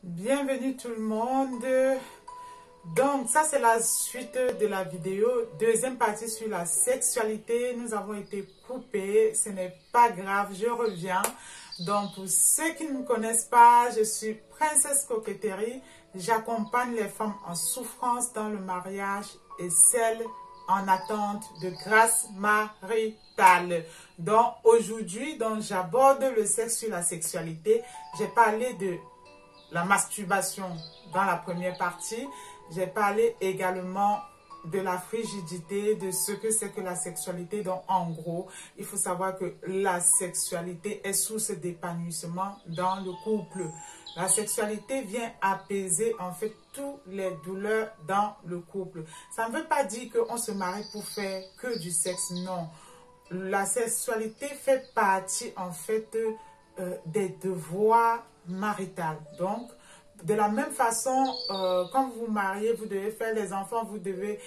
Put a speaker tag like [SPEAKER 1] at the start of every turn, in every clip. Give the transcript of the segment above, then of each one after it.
[SPEAKER 1] Bienvenue tout le monde. Donc ça c'est la suite de la vidéo, deuxième partie sur la sexualité. Nous avons été coupés, ce n'est pas grave, je reviens. Donc pour ceux qui ne me connaissent pas, je suis Princesse Coquetterie. J'accompagne les femmes en souffrance dans le mariage et celles en attente de grâce maritale. Donc aujourd'hui, j'aborde le sexe sur la sexualité. J'ai parlé de la masturbation dans la première partie. J'ai parlé également de la frigidité, de ce que c'est que la sexualité. Donc en gros, il faut savoir que la sexualité est source d'épanouissement dans le couple. La sexualité vient apaiser en fait toutes les douleurs dans le couple. Ça ne veut pas dire qu'on se marie pour faire que du sexe, non. La sexualité fait partie en fait des devoirs maritaux. Donc, de la même façon, quand vous vous mariez, vous devez faire des enfants, vous devez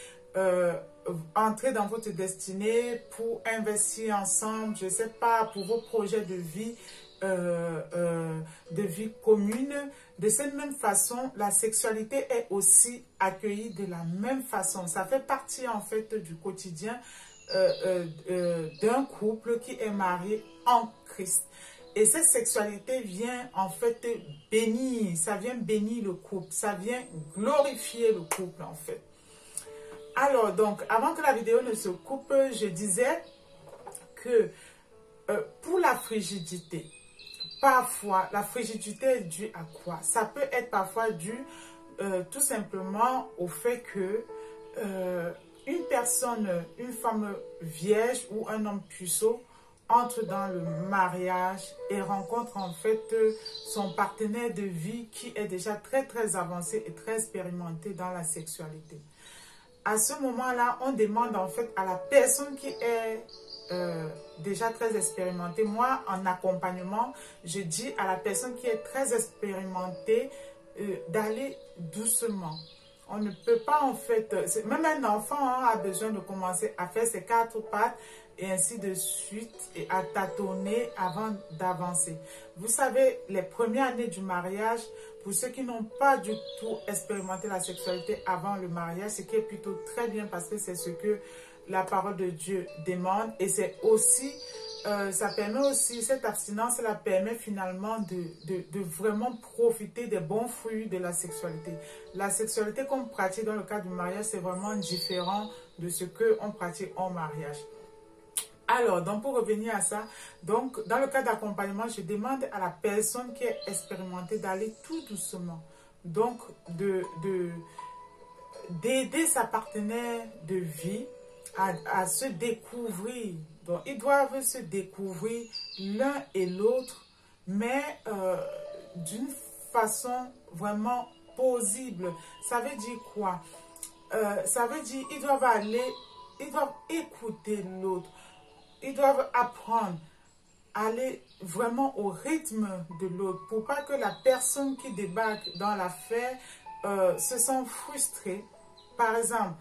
[SPEAKER 1] entrer dans votre destinée pour investir ensemble, je ne sais pas, pour vos projets de vie commune. De cette même façon, la sexualité est aussi accueillie de la même façon. Ça fait partie en fait du quotidien d'un couple qui est marié en Christ. Et cette sexualité vient en fait bénir, ça vient bénir le couple, ça vient glorifier le couple en fait. Alors donc, avant que la vidéo ne se coupe, je disais que pour la frigidité, parfois, la frigidité est due à quoi? Ça peut être parfois dû tout simplement au fait que une personne, une femme vierge ou un homme puceau entre dans le mariage et rencontre en fait son partenaire de vie qui est déjà très avancé et très expérimenté dans la sexualité. À ce moment-là, on demande en fait à la personne qui est déjà très expérimentée. Moi, en accompagnement, je dis à la personne qui est très expérimentée d'aller doucement. On ne peut pas en fait, même un enfant a besoin de commencer à faire ses 4 pattes et ainsi de suite et à tâtonner avant d'avancer. Vous savez, les premières années du mariage, pour ceux qui n'ont pas du tout expérimenté la sexualité avant le mariage, ce qui est plutôt très bien parce que c'est ce que la parole de Dieu demande et c'est aussi, ça permet aussi, cette abstinence, cela permet finalement de vraiment profiter des bons fruits de la sexualité. La sexualité qu'on pratique dans le cadre du mariage, c'est vraiment différent de ce qu'on pratique en mariage. Alors, donc pour revenir à ça, donc dans le cas d'accompagnement, je demande à la personne qui est expérimentée d'aller tout doucement. Donc, d'aider sa partenaire de vie à se découvrir. Donc, ils doivent se découvrir l'un et l'autre, mais d'une façon vraiment possible. Ça veut dire quoi? Ça veut dire qu'ils doivent écouter l'autre. Ils doivent apprendre à aller vraiment au rythme de l'autre pour pas que la personne qui débarque dans l'affaire se sente frustrée. Par exemple,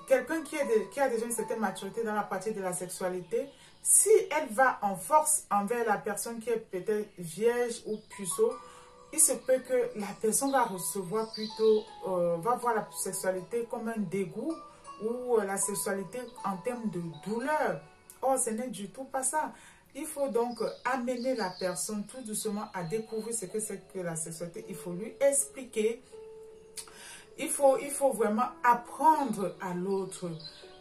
[SPEAKER 1] quelqu'un qui a déjà une certaine maturité dans la partie de la sexualité, si elle va en force envers la personne qui est peut-être vierge ou puceau, il se peut que la personne va recevoir plutôt, va voir la sexualité comme un dégoût ou la sexualité en termes de douleur. Or, ce n'est du tout pas ça. Il faut donc amener la personne tout doucement à découvrir ce que c'est que la sexualité. Il faut lui expliquer. Il faut vraiment apprendre à l'autre.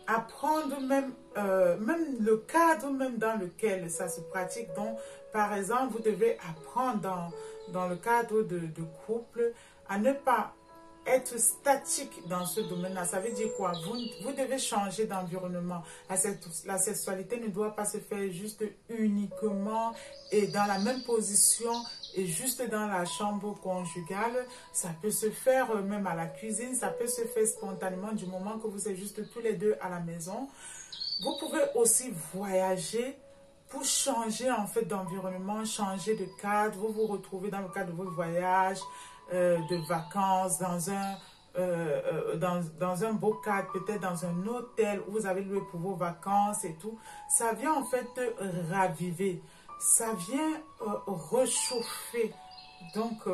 [SPEAKER 1] Apprendre même le cadre même dans lequel ça se pratique. Donc, par exemple, vous devez apprendre dans le cadre de couple à ne pas être statique dans ce domaine-là. Ça veut dire quoi? Vous devez changer d'environnement. La sexualité ne doit pas se faire juste uniquement et dans la même position et juste dans la chambre conjugale. Ça peut se faire même à la cuisine. Ça peut se faire spontanément du moment que vous êtes juste tous les deux à la maison. Vous pouvez aussi voyager pour changer en fait d'environnement, changer de cadre. Vous vous retrouvez dans le cadre de votre voyage, de vacances, dans un beau cadre, peut-être dans un hôtel où vous avez loué pour vos vacances et tout. Ça vient en fait raviver, ça vient réchauffer. Donc,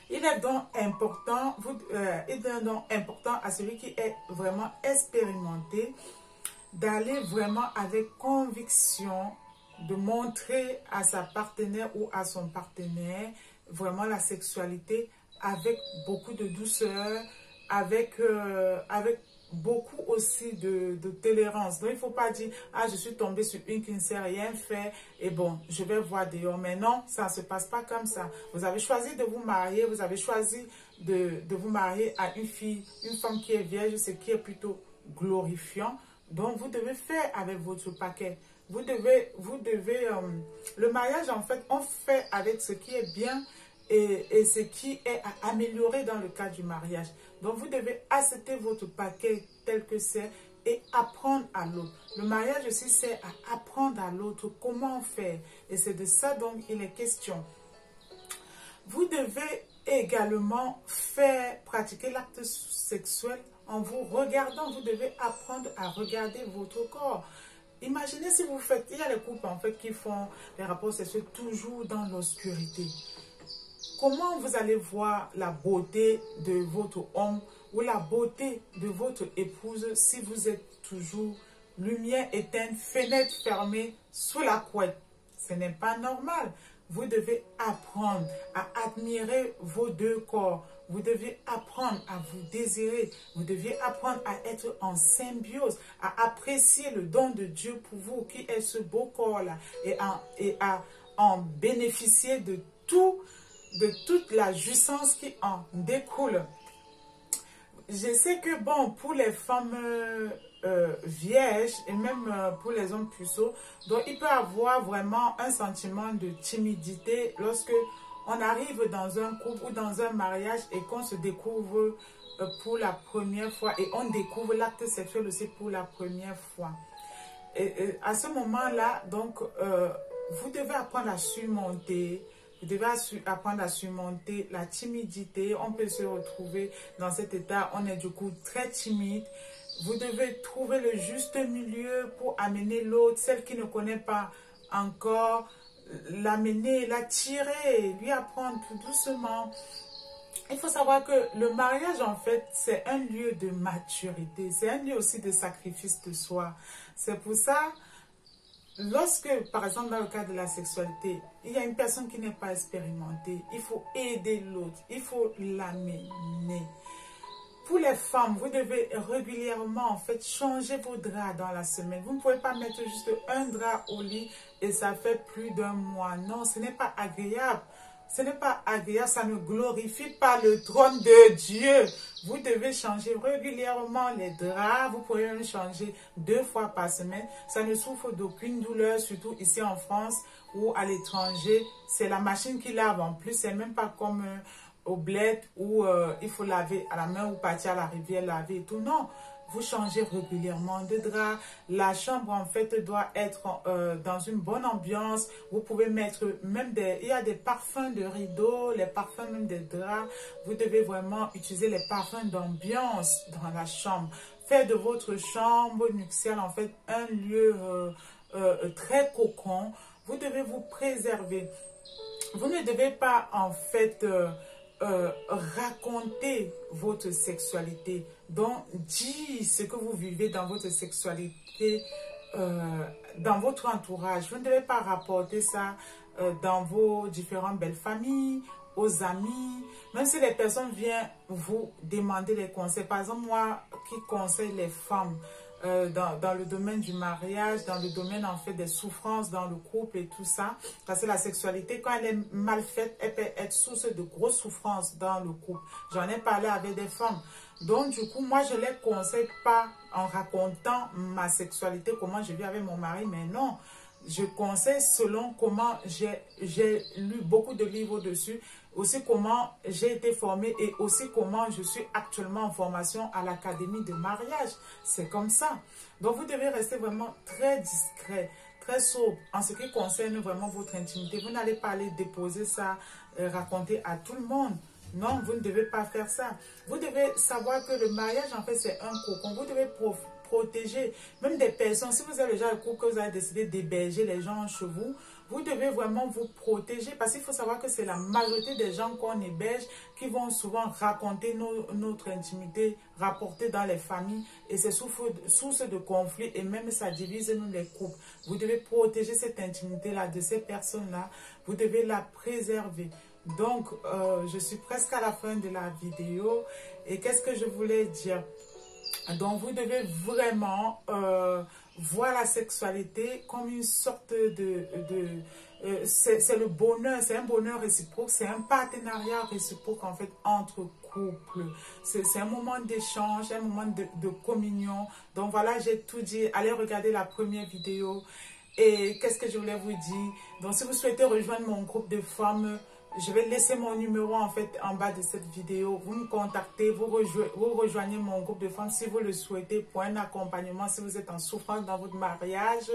[SPEAKER 1] Il est donc important, à celui qui est vraiment expérimenté d'aller vraiment avec conviction, de montrer à sa partenaire ou à son partenaire vraiment la sexualité avec beaucoup de douceur, avec beaucoup aussi de tolérance. Donc, il ne faut pas dire, ah, je suis tombée sur une qui ne sait rien faire et bon, je vais voir dehors. Mais non, ça ne se passe pas comme ça. Vous avez choisi de vous marier, vous avez choisi de vous marier à une femme qui est vierge, ce qui est plutôt glorifiant. Donc, vous devez faire avec votre paquet. Le mariage, en fait, on fait avec ce qui est bien et ce qui est à améliorer dans le cadre du mariage. Donc, vous devez accepter votre paquet tel que c'est et apprendre à l'autre. Le mariage aussi, c'est à apprendre à l'autre comment faire. Et c'est de ça dont il est question. Vous devez également pratiquer l'acte sexuel en vous regardant. Vous devez apprendre à regarder votre corps. Imaginez si vous faites, il y a les couples en fait qui font les rapports sexuels toujours dans l'obscurité. Comment vous allez voir la beauté de votre homme ou la beauté de votre épouse si vous êtes toujours lumière éteinte, fenêtre fermée, sous la couette? Ce n'est pas normal. Vous devez apprendre à admirer vos deux corps. Vous devez apprendre à vous désirer. Vous devez apprendre à être en symbiose, à apprécier le don de Dieu pour vous, qui est ce beau corps-là, et à en bénéficier de toute la jouissance qui en découle. Je sais que bon, pour les femmes vierges et même pour les hommes puceaux, donc il peut avoir vraiment un sentiment de timidité lorsque on arrive dans un couple ou dans un mariage et qu'on se découvre pour la première fois et on découvre l'acte sexuel aussi pour la première fois. Et à ce moment-là, donc, vous devez apprendre à surmonter. Vous devez apprendre à surmonter la timidité. On peut se retrouver dans cet état, on est du coup très timide. Vous devez trouver le juste milieu pour amener l'autre, celle qui ne connaît pas encore, l'amener, l'attirer, lui apprendre tout doucement. Il faut savoir que le mariage, en fait, c'est un lieu de maturité. C'est un lieu aussi de sacrifice de soi. C'est pour ça, lorsque, par exemple, dans le cas de la sexualité, il y a une personne qui n'est pas expérimentée, il faut aider l'autre, il faut l'amener. Pour les femmes, vous devez régulièrement, en fait, changer vos draps dans la semaine. Vous ne pouvez pas mettre juste un drap au lit et ça fait plus d'un mois. Non, ce n'est pas agréable. Ce n'est pas agréable, ça ne glorifie pas le trône de Dieu. Vous devez changer régulièrement les draps. Vous pouvez même changer 2 fois par semaine. Ça ne souffre d'aucune douleur, surtout ici en France ou à l'étranger. C'est la machine qui lave en plus. C'est même pas comme au bled où il faut laver à la main ou partir à la rivière laver et tout. Non. Vous changez régulièrement de drap. La chambre, en fait, doit être dans une bonne ambiance. Vous pouvez mettre même il y a des parfums de rideaux, les parfums même des draps. Vous devez vraiment utiliser les parfums d'ambiance dans la chambre. Faire de votre chambre nuptiale, en fait, un lieu très cocon. Vous devez vous préserver. Vous ne devez pas, en fait, raconter votre sexualité. Donc, dire ce que vous vivez dans votre sexualité, dans votre entourage. Vous ne devez pas rapporter ça dans vos différentes belles familles, aux amis. Même si les personnes viennent vous demander des conseils. Par exemple, moi qui conseille les femmes dans le domaine du mariage, dans le domaine en fait des souffrances dans le couple et tout ça. Parce que la sexualité, quand elle est mal faite, elle peut être source de grosses souffrances dans le couple. J'en ai parlé avec des femmes. Donc du coup, moi je ne les conseille pas en racontant ma sexualité, comment je vis avec mon mari, mais non. Je conseille selon comment j'ai lu beaucoup de livres dessus, aussi comment j'ai été formée et aussi comment je suis actuellement en formation à l'académie de mariage. C'est comme ça. Donc vous devez rester vraiment très discret, très sobre en ce qui concerne vraiment votre intimité. Vous n'allez pas aller déposer ça, raconter à tout le monde. Non, vous ne devez pas faire ça. Vous devez savoir que le mariage, en fait, c'est un cocon. Vous devez protéger même des personnes. Si vous êtes déjà un couple que vous avez décidé d'héberger les gens chez vous, vous devez vraiment vous protéger parce qu'il faut savoir que c'est la majorité des gens qu'on héberge qui vont souvent raconter notre intimité, rapporter dans les familles et c'est source de conflit et même ça divise nous les couples. Vous devez protéger cette intimité-là de ces personnes-là, vous devez la préserver. Donc, je suis presque à la fin de la vidéo et qu'est-ce que je voulais dire? Donc, vous devez vraiment voir la sexualité comme une sorte c'est le bonheur, c'est un bonheur réciproque, c'est un partenariat réciproque en fait entre couples. C'est un moment d'échange, un moment de communion. Donc voilà, j'ai tout dit. Allez regarder la première vidéo. Et qu'est-ce que je voulais vous dire? Donc si vous souhaitez rejoindre mon groupe de femmes, je vais laisser mon numéro en fait en bas de cette vidéo. Vous me contactez, vous rejoignez mon groupe de femmes si vous le souhaitez pour un accompagnement, si vous êtes en souffrance dans votre mariage.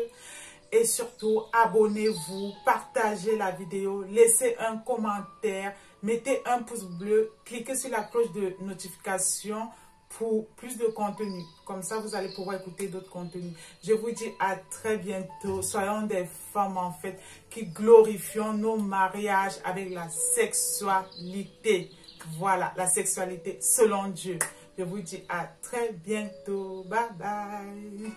[SPEAKER 1] Et surtout, abonnez-vous, partagez la vidéo, laissez un commentaire, mettez un pouce bleu, cliquez sur la cloche de notification pour plus de contenu. Comme ça, vous allez pouvoir écouter d'autres contenus. Je vous dis à très bientôt. Soyons des femmes, en fait, qui glorifions nos mariages avec la sexualité. Voilà, la sexualité selon Dieu. Je vous dis à très bientôt. Bye bye.